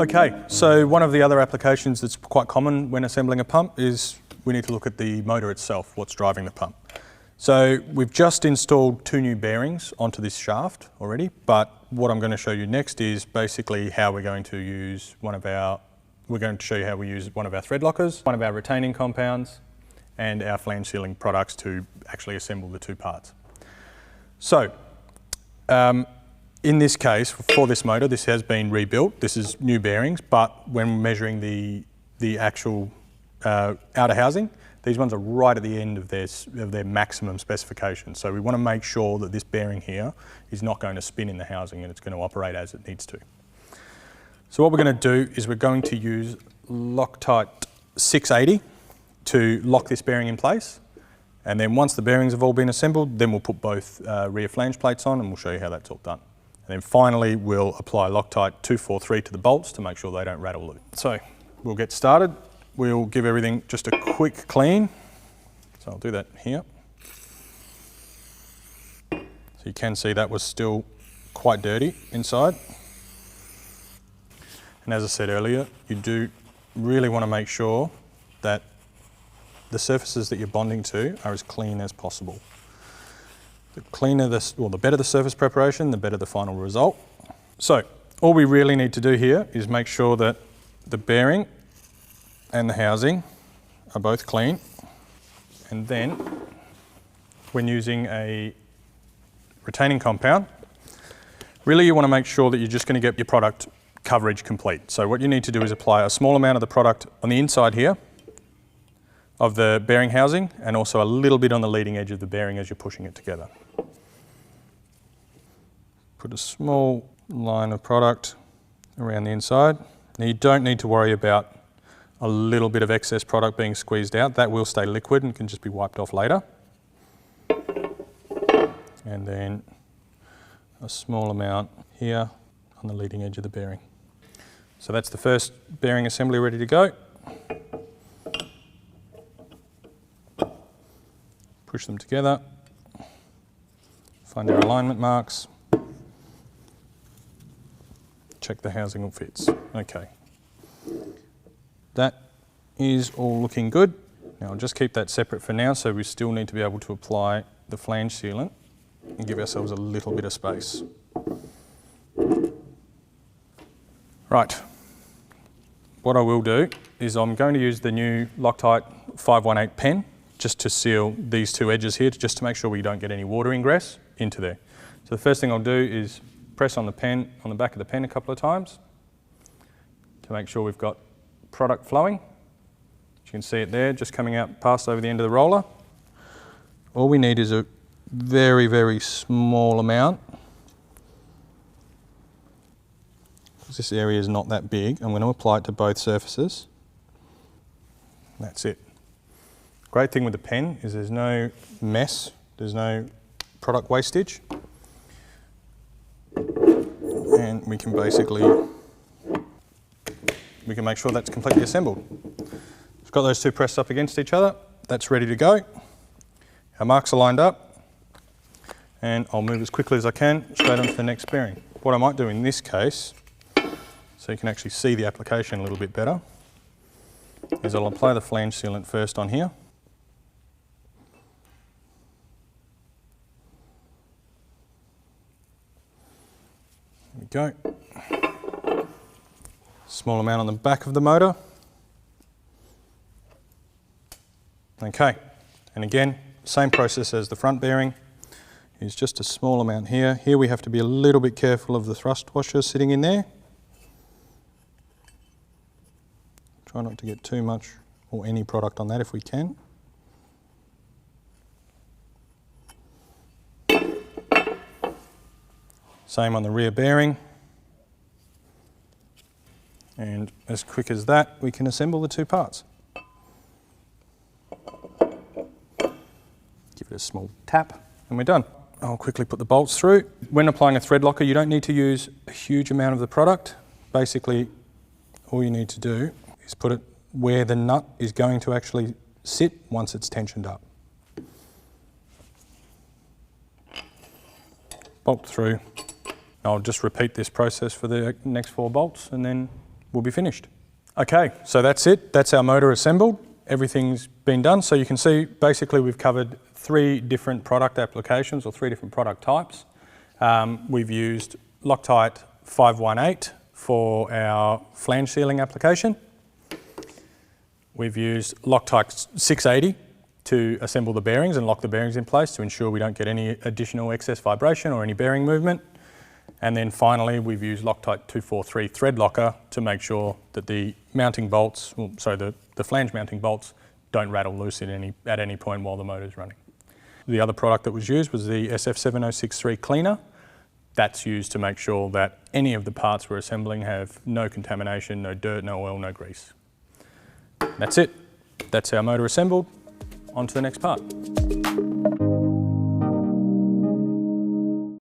Okay, so one of the other applications that's quite common when assembling a pump is we need to look at the motor itself, what's driving the pump. So we've just installed 2 new bearings onto this shaft already, but what I'm going to show you next is basically how we're going to use we're going to show you how we use one of our thread lockers, one of our retaining compounds, and our flange sealing products to actually assemble the 2 parts. So, in this case, for this motor, this has been rebuilt. This is new bearings, but when measuring the actual outer housing, these ones are right at the end of their maximum specification. So we want to make sure that this bearing here is not going to spin in the housing and it's going to operate as it needs to. So what we're going to do is we're going to use LOCTITE 680 to lock this bearing in place. And then once the bearings have all been assembled, then we'll put both rear flange plates on and we'll show you how that's all done. And then finally, we'll apply LOCTITE 243 to the bolts to make sure they don't rattle loose. So we'll get started. We'll give everything just a quick clean. So I'll do that here. So you can see that was still quite dirty inside. And as I said earlier, you do really want to make sure that the surfaces that you're bonding to are as clean as possible. The cleaner the better the surface preparation, the better the final result. So all we really need to do here is make sure that the bearing and the housing are both clean. And then when using a retaining compound, really you want to make sure that you're just going to get your product coverage complete. So what you need to do is apply a small amount of the product on the inside here of the bearing housing and also a little bit on the leading edge of the bearing as you're pushing it together. Put a small line of product around the inside. Now you don't need to worry about a little bit of excess product being squeezed out. That will stay liquid and can just be wiped off later. And then a small amount here on the leading edge of the bearing. So that's the first bearing assembly ready to go. Push them together, find their alignment marks, check the housing all fits. Okay, that is all looking good. Now I'll just keep that separate for now, so we still need to be able to apply the flange sealant and give ourselves a little bit of space. Right, what I will do is I'm going to use the new LOCTITE 518 pen just to seal these 2 edges here, just to make sure we don't get any water ingress into there. So the first thing I'll do is press on the pen, on the back of the pen a couple of times to make sure we've got product flowing. You can see it there, just coming out past over the end of the roller. All we need is a very, very small amount. This area is not that big. I'm going to apply it to both surfaces. That's it. Great thing with the pen is there's no mess, there's no product wastage. And we can make sure that's completely assembled. We've got those 2 pressed up against each other. That's ready to go. Our marks are lined up. And I'll move as quickly as I can straight onto the next bearing. What I might do in this case, so you can actually see the application a little bit better, is I'll apply the flange sealant first on here. There we go. Small amount on the back of the motor. Okay, and again, same process as the front bearing, is just a small amount here. Here we have to be a little bit careful of the thrust washer sitting in there. Try not to get too much or any product on that if we can. Same on the rear bearing. And as quick as that, we can assemble the 2 parts. Give it a small tap and we're done. I'll quickly put the bolts through. When applying a thread locker, you don't need to use a huge amount of the product. Basically, all you need to do is put it where the nut is going to actually sit once it's tensioned up. Bolt through. I'll just repeat this process for the next 4 bolts and then we'll be finished. Okay, so that's it. That's our motor assembled. Everything's been done. So you can see basically we've covered 3 different product applications or 3 different product types. We've used LOCTITE 518 for our flange sealing application. We've used LOCTITE 680 to assemble the bearings and lock the bearings in place to ensure we don't get any additional excess vibration or any bearing movement. And then finally, we've used LOCTITE 243 thread locker to make sure that the mounting bolts, the flange mounting bolts don't rattle loose at any point while the motor's running. The other product that was used was the SF7063 cleaner. That's used to make sure that any of the parts we're assembling have no contamination, no dirt, no oil, no grease. That's it. That's our motor assembled. On to the next part.